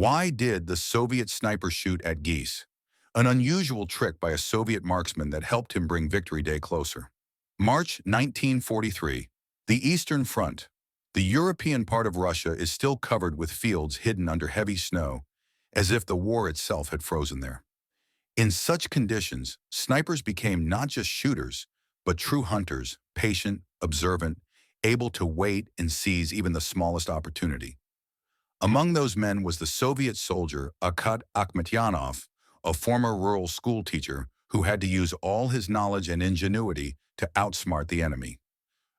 Why did the Soviet sniper shoot at Geese? An unusual trick by a Soviet marksman that helped him bring Victory Day closer. March 1943. The Eastern Front. The European part of Russia is still covered with fields hidden under heavy snow, as if the war itself had frozen there. In such conditions, snipers became not just shooters, but true hunters, patient, observant, able to wait and seize even the smallest opportunity. Among those men was the Soviet soldier Akhad Akhmetyanov, a former rural school teacher who had to use all his knowledge and ingenuity to outsmart the enemy.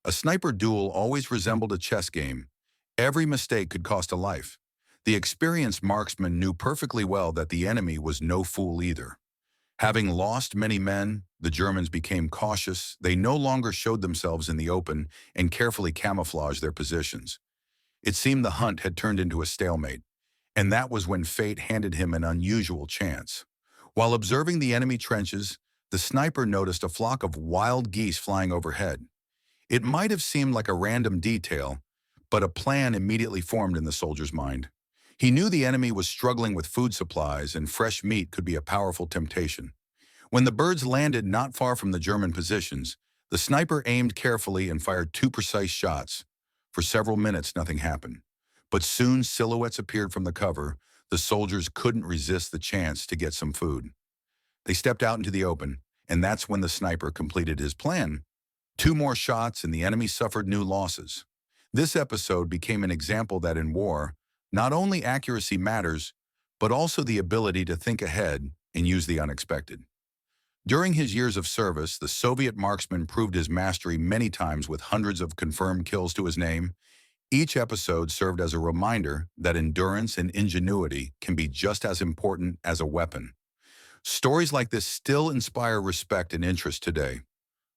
A sniper duel always resembled a chess game. Every mistake could cost a life. The experienced marksman knew perfectly well that the enemy was no fool either. Having lost many men, the Germans became cautious. They no longer showed themselves in the open and carefully camouflaged their positions. It seemed the hunt had turned into a stalemate, and that was when fate handed him an unusual chance. While observing the enemy trenches, the sniper noticed a flock of wild geese flying overhead. It might have seemed like a random detail, but a plan immediately formed in the soldier's mind. He knew the enemy was struggling with food supplies, and fresh meat could be a powerful temptation. When the birds landed not far from the German positions, the sniper aimed carefully and fired two precise shots. For several minutes, nothing happened. But soon silhouettes appeared from the cover. The soldiers couldn't resist the chance to get some food. They stepped out into the open, and that's when the sniper completed his plan. Two more shots, and the enemy suffered new losses. This episode became an example that in war, not only accuracy matters, but also the ability to think ahead and use the unexpected. During his years of service, the Soviet marksman proved his mastery many times with hundreds of confirmed kills to his name. Each episode served as a reminder that endurance and ingenuity can be just as important as a weapon. Stories like this still inspire respect and interest today.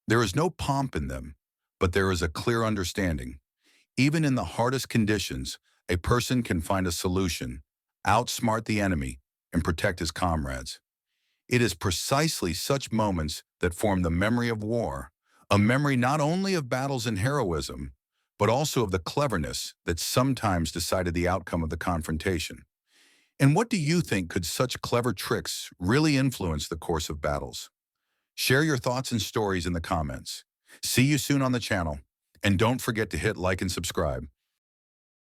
There is no pomp in them, but there is a clear understanding. Even in the hardest conditions, a person can find a solution, outsmart the enemy, and protect his comrades. It is precisely such moments that form the memory of war, a memory not only of battles and heroism, but also of the cleverness that sometimes decided the outcome of the confrontation. And what do you think, could such clever tricks really influence the course of battles? Share your thoughts and stories in the comments. See you soon on the channel, and don't forget to hit like and subscribe.